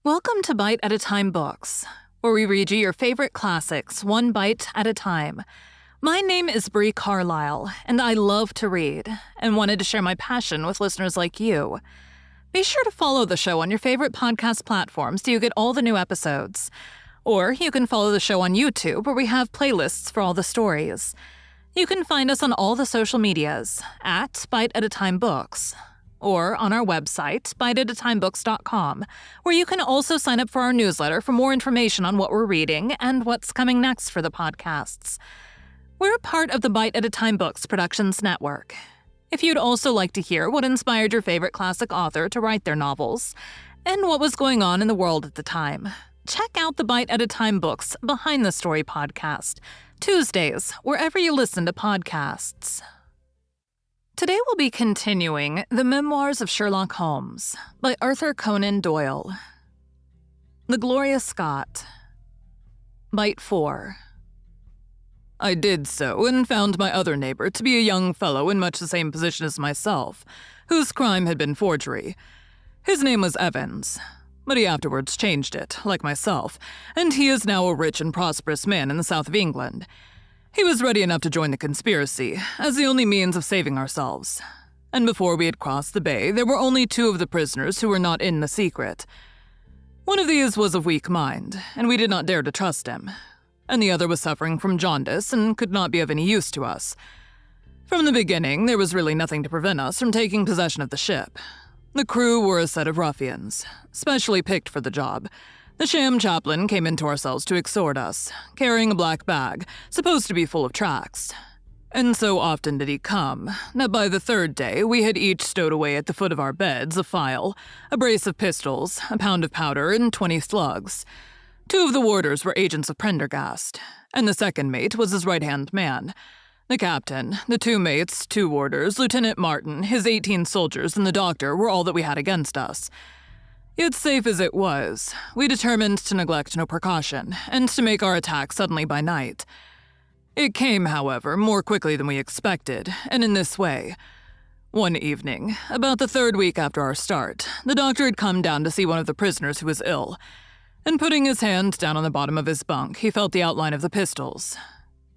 Welcome to Bite at a Time Books, where we read you your favorite classics one bite at a time. My name is Bree Carlile, and I love to read, and wanted to share my passion with listeners like you. Be sure to follow the show on your favorite podcast platforms so you get all the new episodes. Or you can follow the show on YouTube, where we have playlists for all the stories. You can find us on all the social medias, at Bite at a Time Books, or on our website, biteatatimebooks.com, where you can also sign up for our newsletter for more information on what we're reading and what's coming next for the podcasts. We're a part of the Bite at a Time Books Productions Network. If you'd also like to hear what inspired your favorite classic author to write their novels, and what was going on in the world at the time, check out the Bite at a Time Books Behind the Story podcast, Tuesdays, wherever you listen to podcasts. Today we'll be continuing The Memoirs of Sherlock Holmes by Arthur Conan Doyle. The Gloria Scott. Bite 4. I did so, and found my other neighbor to be a young fellow in much the same position as myself, whose crime had been forgery. His name was Evans, but he afterwards changed it, like myself, and he is now a rich and prosperous man in the south of England. He was ready enough to join the conspiracy, as the only means of saving ourselves. And before we had crossed the bay, there were only 2 of the prisoners who were not in the secret. One of these was of weak mind, and we did not dare to trust him. And the other was suffering from jaundice and could not be of any use to us. From the beginning, there was really nothing to prevent us from taking possession of the ship. The crew were a set of ruffians, specially picked for the job. The sham chaplain came into our cells to exhort us, carrying a black bag, supposed to be full of tracts. And so often did he come, that by the 3rd day we had each stowed away at the foot of our beds a file, a brace of pistols, a pound of powder, and 20 slugs. 2 of the warders were agents of Prendergast, and the second mate was his right-hand man. The captain, the 2 mates, 2 warders, Lieutenant Martin, his 18 soldiers, and the doctor were all that we had against us. Yet safe as it was, we determined to neglect no precaution, and to make our attack suddenly by night. It came, however, more quickly than we expected, and in this way. One evening, about the 3rd week after our start, the doctor had come down to see one of the prisoners who was ill, and putting his hand down on the bottom of his bunk, he felt the outline of the pistols.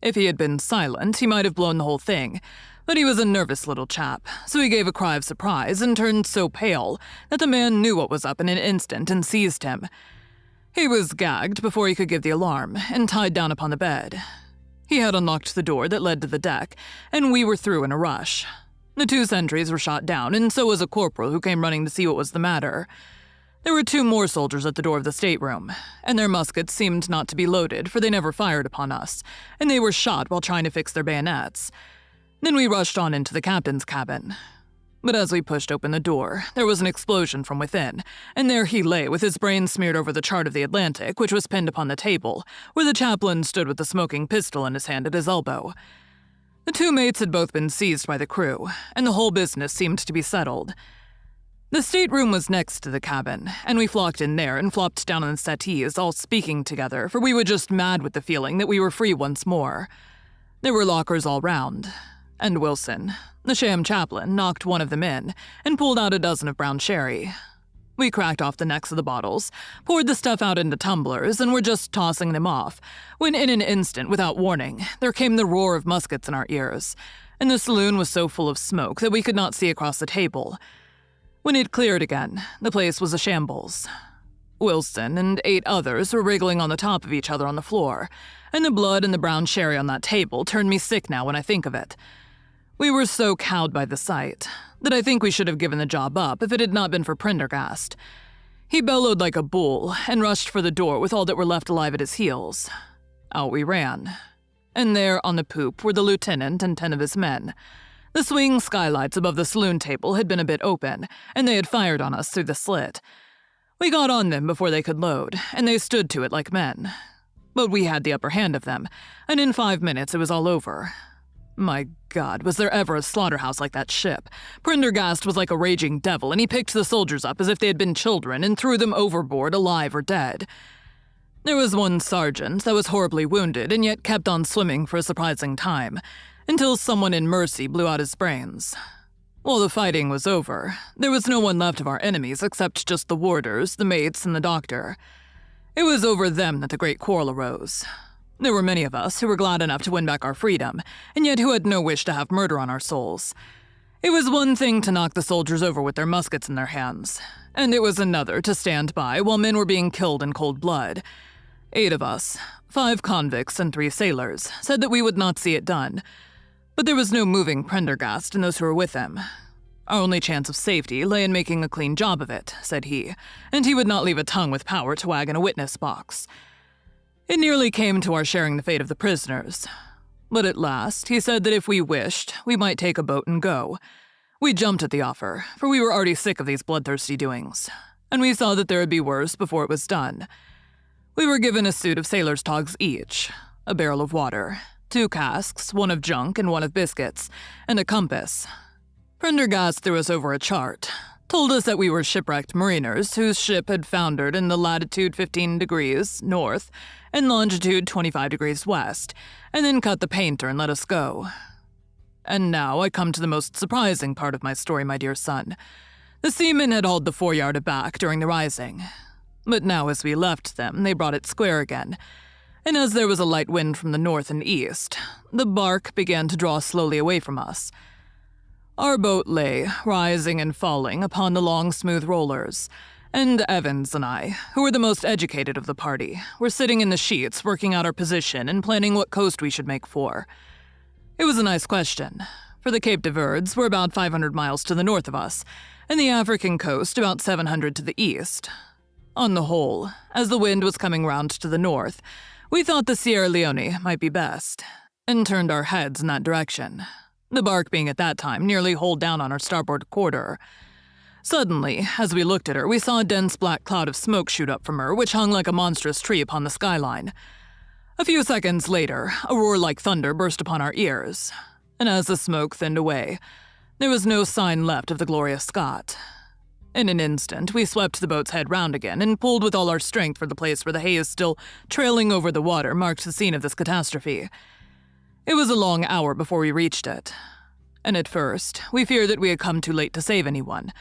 If he had been silent, he might have blown the whole thing, but he was a nervous little chap, so he gave a cry of surprise and turned so pale that the man knew what was up in an instant and seized him. He was gagged before he could give the alarm and tied down upon the bed. He had unlocked the door that led to the deck, and we were through in a rush. The 2 sentries were shot down, and so was a corporal who came running to see what was the matter. There were 2 more soldiers at the door of the stateroom, and their muskets seemed not to be loaded, for they never fired upon us, and they were shot while trying to fix their bayonets. Then we rushed on into the captain's cabin. But as we pushed open the door, there was an explosion from within, and there he lay with his brains smeared over the chart of the Atlantic, which was pinned upon the table, where the chaplain stood with the smoking pistol in his hand at his elbow. The 2 mates had both been seized by the crew, and the whole business seemed to be settled. The stateroom was next to the cabin, and we flocked in there and flopped down on the settees, all speaking together, for we were just mad with the feeling that we were free once more. There were lockers all round, and Wilson, the sham chaplain, knocked one of them in and pulled out a dozen of brown sherry. We cracked off the necks of the bottles, poured the stuff out into tumblers, and were just tossing them off, when in an instant, without warning, there came the roar of muskets in our ears, and the saloon was so full of smoke that we could not see across the table. When it cleared again, the place was a shambles. Wilson and 8 others were wriggling on the top of each other on the floor, and the blood and the brown sherry on that table turned me sick now when I think of it. We were so cowed by the sight that I think we should have given the job up if it had not been for Prendergast. He bellowed like a bull and rushed for the door with all that were left alive at his heels. Out we ran. And there on the poop were the lieutenant and 10 of his men. The swing skylights above the saloon table had been a bit open, and they had fired on us through the slit. We got on them before they could load, and they stood to it like men. But we had the upper hand of them, and in 5 minutes it was all over. My God, was there ever a slaughterhouse like that ship? Prendergast was like a raging devil, and he picked the soldiers up as if they had been children and threw them overboard, alive or dead. There was one sergeant that was horribly wounded and yet kept on swimming for a surprising time, until someone in mercy blew out his brains. While the fighting was over, there was no one left of our enemies except just the warders, the mates, and the doctor. It was over them that the great quarrel arose. There were many of us who were glad enough to win back our freedom, and yet who had no wish to have murder on our souls. It was one thing to knock the soldiers over with their muskets in their hands, and it was another to stand by while men were being killed in cold blood. 8 of us, 5 convicts and 3 sailors, said that we would not see it done. But there was no moving Prendergast and those who were with him. Our only chance of safety lay in making a clean job of it, said he, and he would not leave a tongue with power to wag in a witness box. It nearly came to our sharing the fate of the prisoners. But at last, he said that if we wished, we might take a boat and go. We jumped at the offer, for we were already sick of these bloodthirsty doings, and we saw that there would be worse before it was done. We were given a suit of sailors' togs each, a barrel of water, 2 casks, one of junk and one of biscuits, and a compass. Prendergast threw us over a chart, told us that we were shipwrecked mariners whose ship had foundered in the latitude 15 degrees north and longitude 25 degrees west, and then cut the painter and let us go. And now I come to the most surprising part of my story, my dear son. The seamen had hauled the foreyard aback during the rising, but now as we left them, they brought it square again, and as there was a light wind from the north and east, the bark began to draw slowly away from us. Our boat lay, rising and falling, upon the long, smooth rollers, and Evans and I, who were the most educated of the party, were sitting in the sheets working out our position and planning what coast we should make for. It was a nice question, for the Cape de Verds were about 500 miles to the north of us, and the African coast about 700 to the east. On the whole, as the wind was coming round to the north, we thought the Sierra Leone might be best, and turned our heads in that direction, the bark being at that time nearly hull down on our starboard quarter. Suddenly, as we looked at her, we saw a dense black cloud of smoke shoot up from her, which hung like a monstrous tree upon the skyline. A few seconds later, a roar like thunder burst upon our ears, and as the smoke thinned away, there was no sign left of the Gloria Scott. In an instant, we swept the boat's head round again and pulled with all our strength for the place where the haze still trailing over the water marked the scene of this catastrophe. It was a long hour before we reached it, and at first, we feared that we had come too late to save anyone.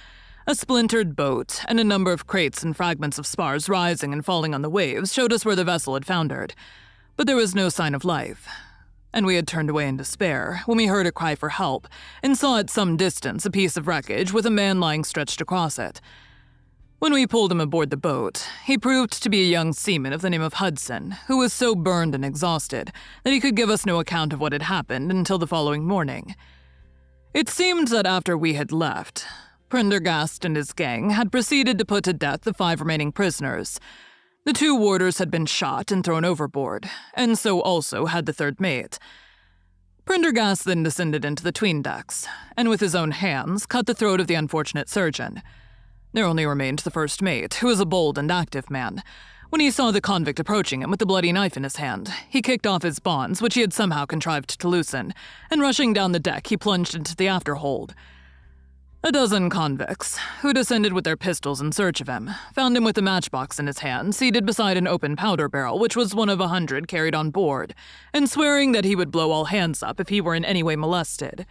A splintered boat and a number of crates and fragments of spars rising and falling on the waves showed us where the vessel had foundered, but there was no sign of life, and we had turned away in despair when we heard a cry for help and saw at some distance a piece of wreckage with a man lying stretched across it. When we pulled him aboard the boat, he proved to be a young seaman of the name of Hudson, who was so burned and exhausted that he could give us no account of what had happened until the following morning. It seemed that after we had left, Prendergast and his gang had proceeded to put to death the 5 remaining prisoners. The 2 warders had been shot and thrown overboard, and so also had the 3rd mate. Prendergast then descended into the 'tween decks, and with his own hands cut the throat of the unfortunate surgeon. There only remained the 1st mate, who was a bold and active man. When he saw the convict approaching him with the bloody knife in his hand, he kicked off his bonds, which he had somehow contrived to loosen, and rushing down the deck, he plunged into the afterhold. A dozen convicts, who descended with their pistols in search of him, found him with a matchbox in his hand, seated beside an open powder barrel which was one of 100 carried on board, and swearing that he would blow all hands up if he were in any way molested.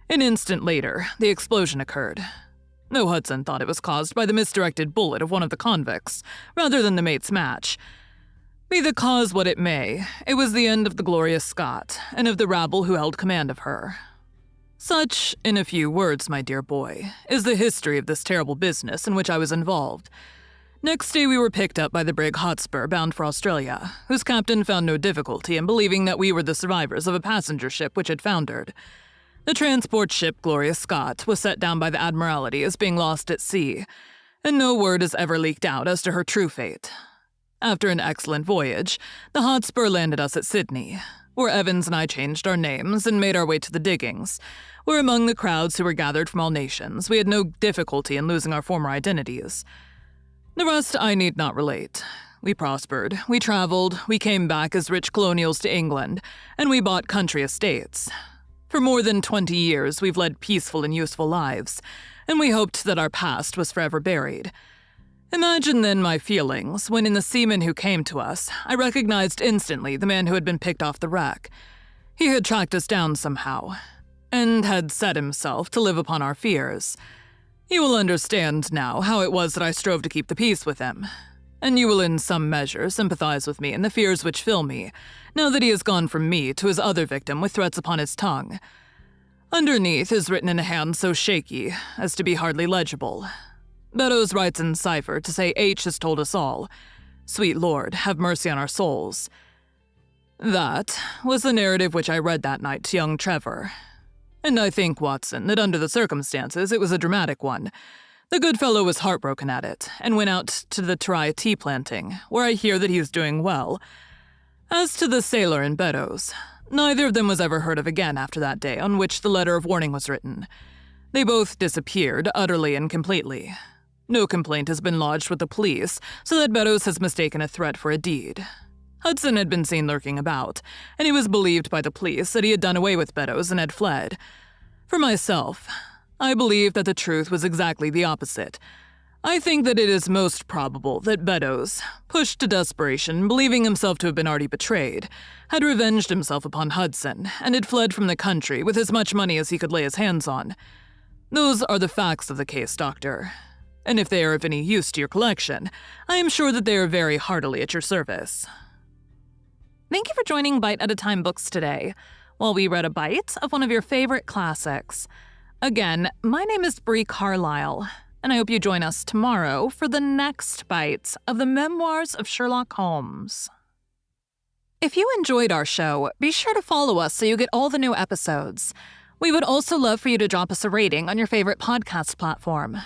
An instant later, the explosion occurred. Though Hudson thought it was caused by the misdirected bullet of one of the convicts, rather than the mate's match. Be the cause what it may, it was the end of the Gloria Scott, and of the rabble who held command of her. Such, in a few words, my dear boy, is the history of this terrible business in which I was involved. Next day we were picked up by the brig Hotspur bound for Australia, whose captain found no difficulty in believing that we were the survivors of a passenger ship which had foundered. The transport ship Gloria Scott was set down by the Admiralty as being lost at sea, and no word has ever leaked out as to her true fate. After an excellent voyage, the Hotspur landed us at Sydney, where Evans and I changed our names and made our way to the diggings, where among the crowds who were gathered from all nations, we had no difficulty in losing our former identities. The rest I need not relate. We prospered, we traveled, we came back as rich colonials to England, and we bought country estates. For more than 20 years, we've led peaceful and useful lives, and we hoped that our past was forever buried. Imagine then my feelings when in the seamen who came to us, I recognized instantly the man who had been picked off the wreck. He had tracked us down somehow. and had set himself to live upon our fears. You will understand now how it was that I strove to keep the peace with him, and you will in some measure sympathize with me in the fears which fill me, now that he has gone from me to his other victim with threats upon his tongue. Underneath is written in a hand so shaky as to be hardly legible. Beddoes writes in cipher to say H has told us all. Sweet Lord, have mercy on our souls. That was the narrative which I read that night to young Trevor. And I think, Watson, that under the circumstances it was a dramatic one. The good fellow was heartbroken at it, and went out to the Terai tea planting, where I hear that he is doing well. As to the sailor and Beddoes, neither of them was ever heard of again after that day on which the letter of warning was written. They both disappeared, utterly and completely. No complaint has been lodged with the police, so that Beddoes has mistaken a threat for a deed. Hudson had been seen lurking about, and it was believed by the police that he had done away with Beddoes and had fled. For myself, I believe that the truth was exactly the opposite. I think that it is most probable that Beddoes, pushed to desperation, believing himself to have been already betrayed, had revenged himself upon Hudson and had fled from the country with as much money as he could lay his hands on. Those are the facts of the case, Doctor. And if they are of any use to your collection, I am sure that they are very heartily at your service. Thank you for joining Bite at a Time Books today, while we read a bite of one of your favorite classics. Again, my name is Bree Carlile, and I hope you join us tomorrow for the next bite of the Memoirs of Sherlock Holmes. If you enjoyed our show, be sure to follow us so you get all the new episodes. We would also love for you to drop us a rating on your favorite podcast platform.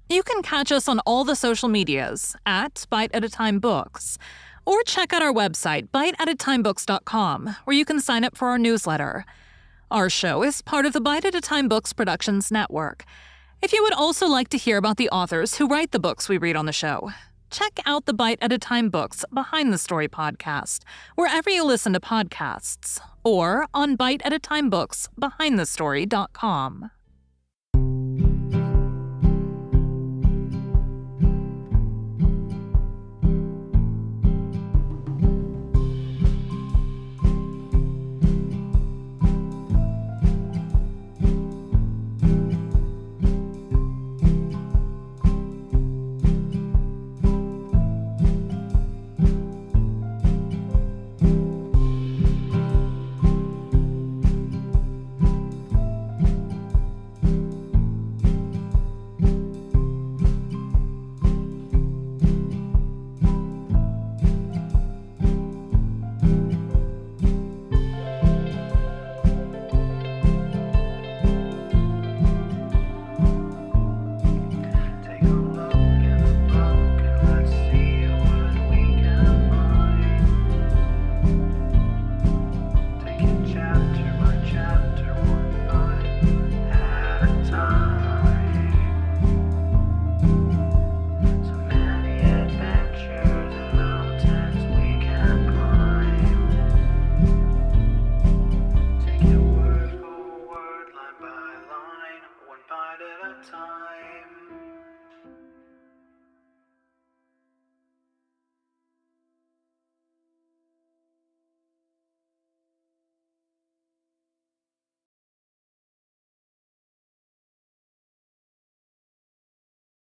You can catch us on all the social medias at Bite at a Time Books, or check out our website, biteatatimebooks.com, where you can sign up for our newsletter. Our show is part of the Bite at a Time Books Productions Network. If you would also like to hear about the authors who write the books we read on the show, check out the Bite at a Time Books Behind the Story podcast, wherever you listen to podcasts, or on biteatatimebooksbehindthestory.com.